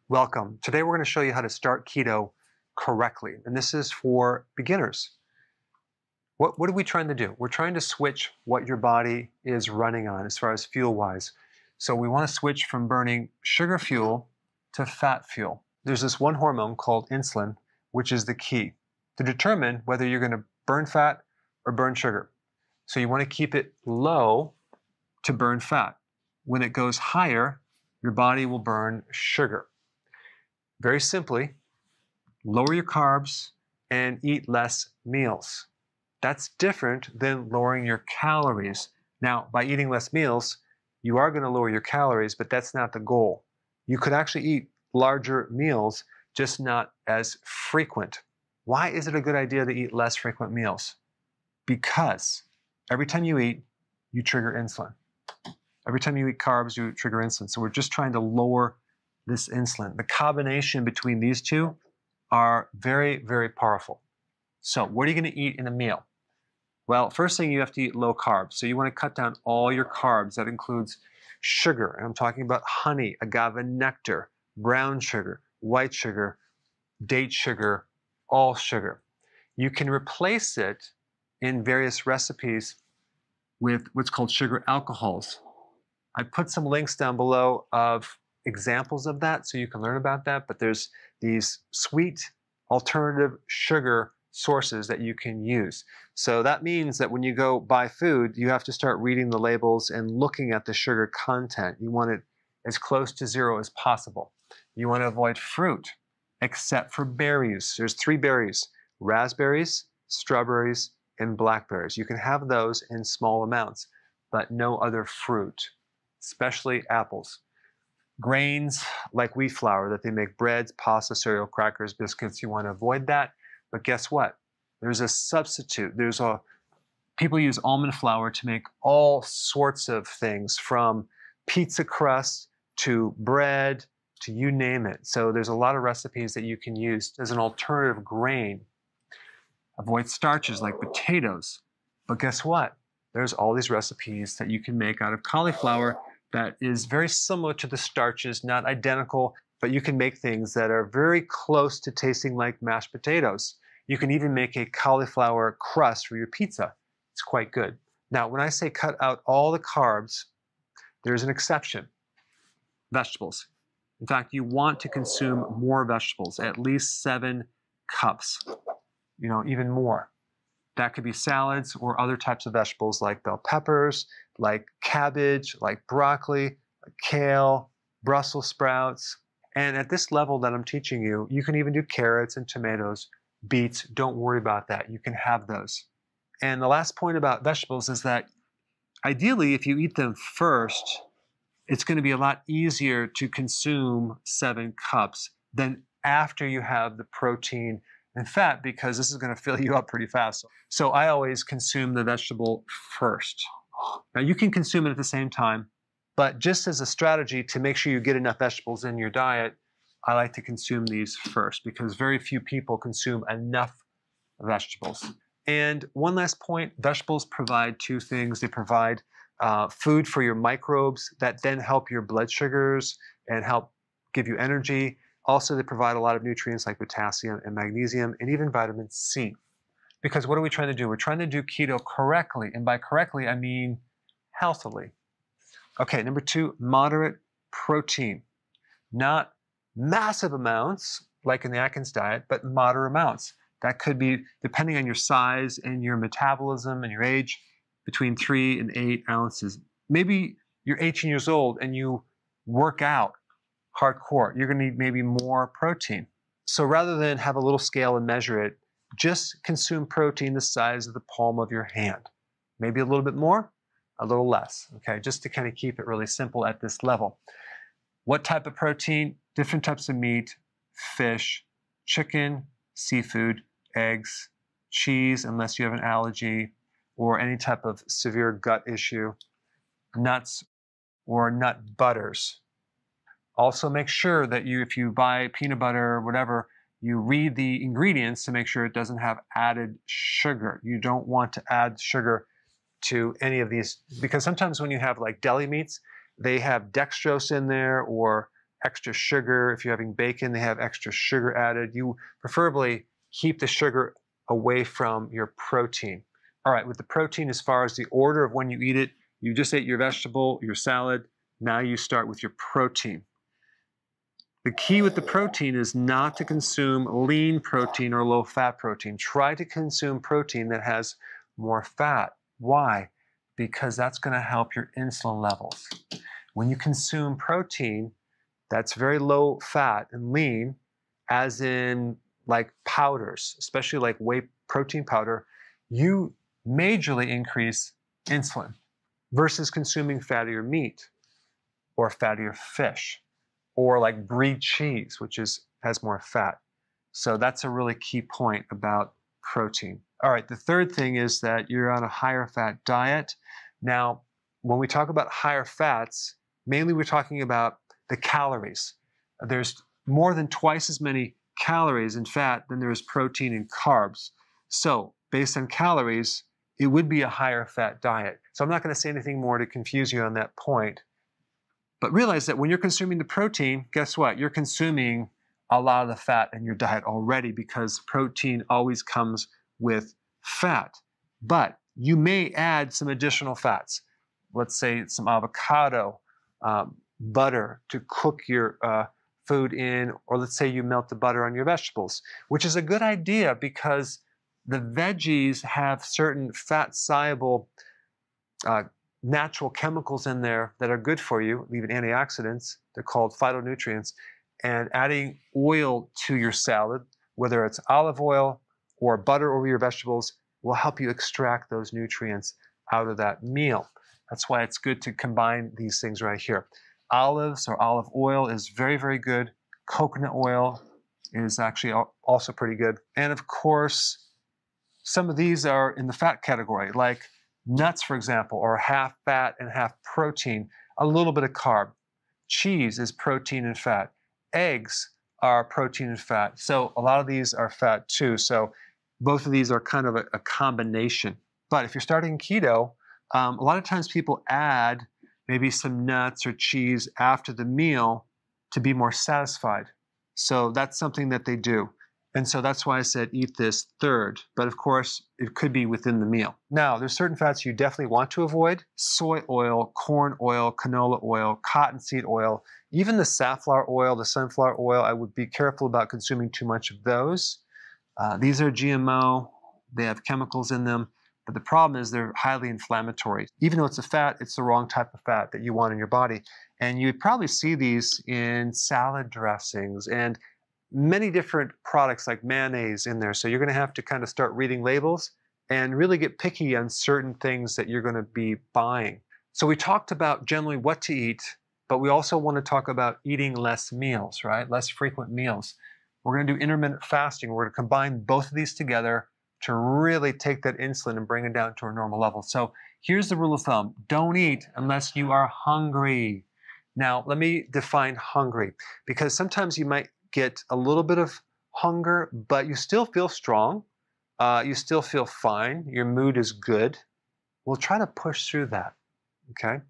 Welcome. Today we're going to show you how to start keto correctly, and this is for beginners. What are we trying to do? We're trying to switch what your body is running on as far as fuel-wise. So we want to switch from burning sugar fuel to fat fuel. There's this one hormone called insulin, which is the key to determine whether you're going to burn fat or burn sugar. So you want to keep it low to burn fat. When it goes higher, your body will burn sugar. Very simply, lower your carbs and eat less meals. That's different than lowering your calories. Now, by eating less meals, you are going to lower your calories, but that's not the goal. You could actually eat larger meals, just not as frequent. Why is it a good idea to eat less frequent meals? Because every time you eat, you trigger insulin. Every time you eat carbs, you trigger insulin. So we're just trying to lower this insulin. The combination between these two are very, very powerful. So what are you going to eat in a meal? Well, first thing, you have to eat low carbs. So you want to cut down all your carbs. That includes sugar. And I'm talking about honey, agave nectar, brown sugar, white sugar, date sugar, all sugar. You can replace it in various recipes with what's called sugar alcohols. I put some links down below of examples of that so you can learn about that, but there's these sweet alternative sugar sources that you can use. So that means that when you go buy food, you have to start reading the labels and looking at the sugar content. You want it as close to zero as possible. You want to avoid fruit, except for berries. There's 3 berries: raspberries, strawberries, and blackberries. You can have those in small amounts, but no other fruit, especially apples. Grains like wheat flour that they make breads, pasta, cereal, crackers, biscuits, you want to avoid that. But guess what? There's a substitute. People use almond flour to make all sorts of things, from pizza crust to bread to you name it. So there's a lot of recipes that you can use as an alternative grain. Avoid starches like potatoes. But guess what? There's all these recipes that you can make out of cauliflower that is very similar to the starches, not identical, but you can make things that are very close to tasting like mashed potatoes. You can even make a cauliflower crust for your pizza. It's quite good. Now, when I say cut out all the carbs, there's an exception: vegetables. In fact, you want to consume more vegetables, at least 7 cups, even more. That could be salads or other types of vegetables like bell peppers, like cabbage, like broccoli, like kale, Brussels sprouts. And at this level that I'm teaching you, you can even do carrots and tomatoes, beets. Don't worry about that. You can have those. And the last point about vegetables is that ideally, if you eat them first, it's going to be a lot easier to consume 7 cups than after you have the protein and fat, because this is going to fill you up pretty fast. So I always consume the vegetable first. Now you can consume it at the same time, but just as a strategy to make sure you get enough vegetables in your diet, I like to consume these first, because very few people consume enough vegetables. And one last point, vegetables provide 2 things. They provide food for your microbes that then help your blood sugars and help give you energy. Also, they provide a lot of nutrients like potassium and magnesium and even vitamin C. Because what are we trying to do? We're trying to do keto correctly. And by correctly, I mean healthily. Okay, number 2, moderate protein. Not massive amounts like in the Atkins diet, but moderate amounts. That could be, depending on your size and your metabolism and your age, between 3 and 8 ounces. Maybe you're 18 years old and you work out hardcore. You're going to need maybe more protein. So rather than have a little scale and measure it, just consume protein the size of the palm of your hand. Maybe a little bit more, a little less, okay? Just to kind of keep it really simple at this level. What type of protein? Different types of meat, fish, chicken, seafood, eggs, cheese, unless you have an allergy or any type of severe gut issue, nuts or nut butters. Also make sure that if you buy peanut butter or whatever, you read the ingredients to make sure it doesn't have added sugar. You don't want to add sugar to any of these, because sometimes when you have like deli meats, they have dextrose in there or extra sugar. If you're having bacon, they have extra sugar added. You preferably keep the sugar away from your protein. All right, with the protein, as far as the order of when you eat it, you just ate your vegetable, your salad. Now you start with your protein. The key with the protein is not to consume lean protein or low-fat protein. Try to consume protein that has more fat. Why? Because that's going to help your insulin levels. When you consume protein that's very low fat and lean, as in like powders, especially like whey protein powder, you majorly increase insulin versus consuming fattier meat or fattier fish or like brie cheese, which has more fat. So that's a really key point about protein. All right, the third thing is that you're on a higher fat diet. Now, when we talk about higher fats, mainly we're talking about the calories. There's more than twice as many calories in fat than there is protein and carbs. So based on calories, it would be a higher fat diet. So I'm not going to say anything more to confuse you on that point. But realize that when you're consuming the protein, guess what? You're consuming a lot of the fat in your diet already because protein always comes with fat. But you may add some additional fats. Let's say some avocado, butter to cook your food in, or let's say you melt the butter on your vegetables, which is a good idea because the veggies have certain fat-soluble natural chemicals in there that are good for you, even antioxidants. They're called phytonutrients. And adding oil to your salad, whether it's olive oil or butter over your vegetables, will help you extract those nutrients out of that meal. That's why it's good to combine these things right here. Olives or olive oil is very, very good. Coconut oil is actually also pretty good. And of course, some of these are in the fat category, like nuts, for example, are half fat and half protein, a little bit of carb. Cheese is protein and fat. Eggs are protein and fat. So a lot of these are fat too. So both of these are kind of a combination. But if you're starting keto, a lot of times people add maybe some nuts or cheese after the meal to be more satisfied. So that's something that they do. And so that's why I said eat this third. But of course, it could be within the meal. Now, there's certain fats you definitely want to avoid. Soy oil, corn oil, canola oil, cottonseed oil, even the safflower oil, the sunflower oil, I would be careful about consuming too much of those. These are GMO. They have chemicals in them. But the problem is they're highly inflammatory. Even though it's a fat, it's the wrong type of fat that you want in your body. And you'd probably see these in salad dressings and many different products like mayonnaise in there. So you're going to have to kind of start reading labels and really get picky on certain things that you're going to be buying. So we talked about generally what to eat, but we also want to talk about eating less meals, right? Less frequent meals. We're going to do intermittent fasting. We're going to combine both of these together to really take that insulin and bring it down to a normal level. So here's the rule of thumb. Don't eat unless you are hungry. Now, let me define hungry, because sometimes you might get a little bit of hunger, but you still feel strong. You still feel fine. Your mood is good. We'll try to push through that, okay?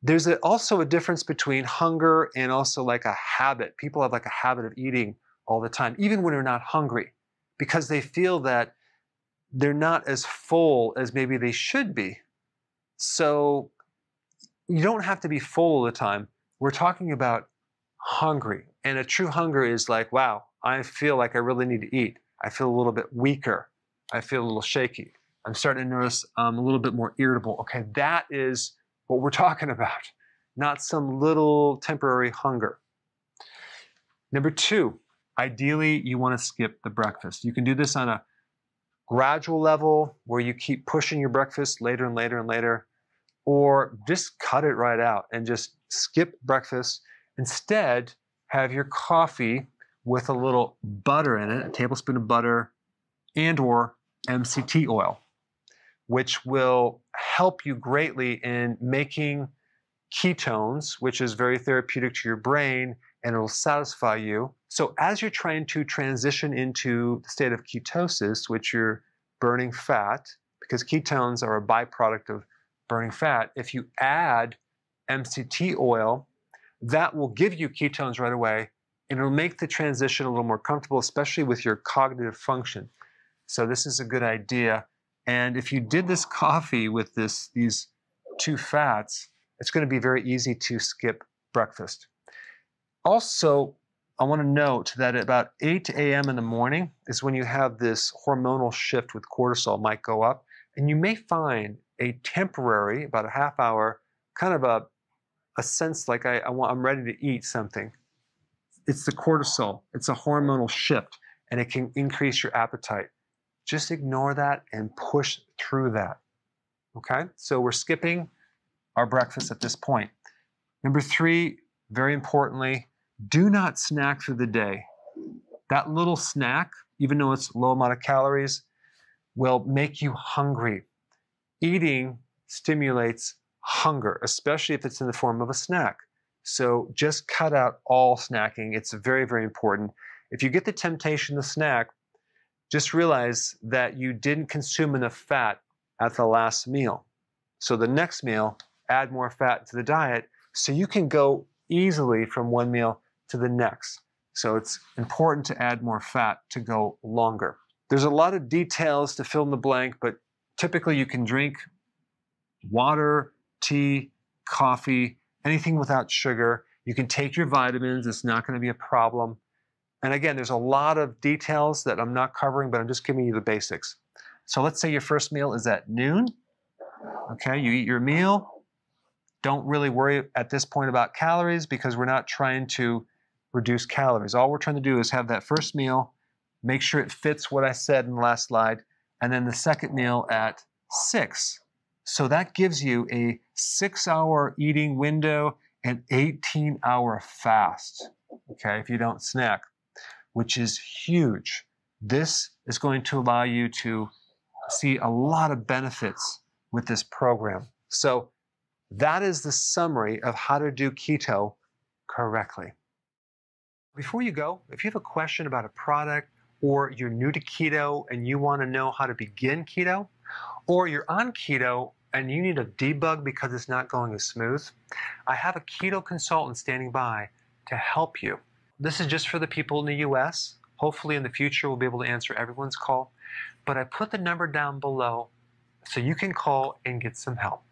There's also a difference between hunger and also like a habit. People have like a habit of eating all the time, even when they're not hungry, because they feel that they're not as full as maybe they should be. So you don't have to be full all the time. We're talking about hungry. And a true hunger is like, wow, I feel like I really need to eat. I feel a little bit weaker. I feel a little shaky. I'm starting to notice I'm a little bit more irritable. Okay, that is what we're talking about, not some little temporary hunger. Number two, ideally, you want to skip the breakfast. You can do this on a gradual level where you keep pushing your breakfast later and later and later, or just cut it right out and just skip breakfast. Instead, have your coffee with a little butter in it, a tablespoon of butter, and or MCT oil, which will help you greatly in making ketones, which is very therapeutic to your brain, and it will satisfy you. So as you're trying to transition into the state of ketosis, which you're burning fat, because ketones are a byproduct of burning fat, if you add MCT oil, that will give you ketones right away, and it'll make the transition a little more comfortable, especially with your cognitive function. So this is a good idea. And if you did this coffee with these two fats, it's going to be very easy to skip breakfast. Also, I want to note that at about 8 a.m. in the morning is when you have this hormonal shift with cortisol might go up, and you may find a temporary, about a half hour, kind of a sense like I'm ready to eat something. It's the cortisol. It's a hormonal shift, and it can increase your appetite. Just ignore that and push through that. Okay? So we're skipping our breakfast at this point. Number 3, very importantly, do not snack through the day. That little snack, even though it's low amount of calories, will make you hungry. Eating stimulates hunger, especially if it's in the form of a snack. So just cut out all snacking. It's very, very important. If you get the temptation to snack, just realize that you didn't consume enough fat at the last meal. So the next meal, add more fat to the diet so you can go easily from one meal to the next. So it's important to add more fat to go longer. There's a lot of details to fill in the blank, but typically you can drink water, tea, coffee, anything without sugar. You can take your vitamins. It's not going to be a problem. And again, there's a lot of details that I'm not covering, but I'm just giving you the basics. So let's say your first meal is at noon. Okay, you eat your meal. Don't really worry at this point about calories because we're not trying to reduce calories. All we're trying to do is have that first meal, make sure it fits what I said in the last slide, and then the second meal at 6. So that gives you a 6-hour eating window and 18-hour fast, okay, if you don't snack, which is huge. This is going to allow you to see a lot of benefits with this program. So that is the summary of how to do keto correctly. Before you go, if you have a question about a product, or you're new to keto and you want to know how to begin keto, or you're on keto and you need a debug because it's not going as smooth, I have a keto consultant standing by to help you. This is just for the people in the US. Hopefully in the future we'll be able to answer everyone's call, but I put the number down below so you can call and get some help.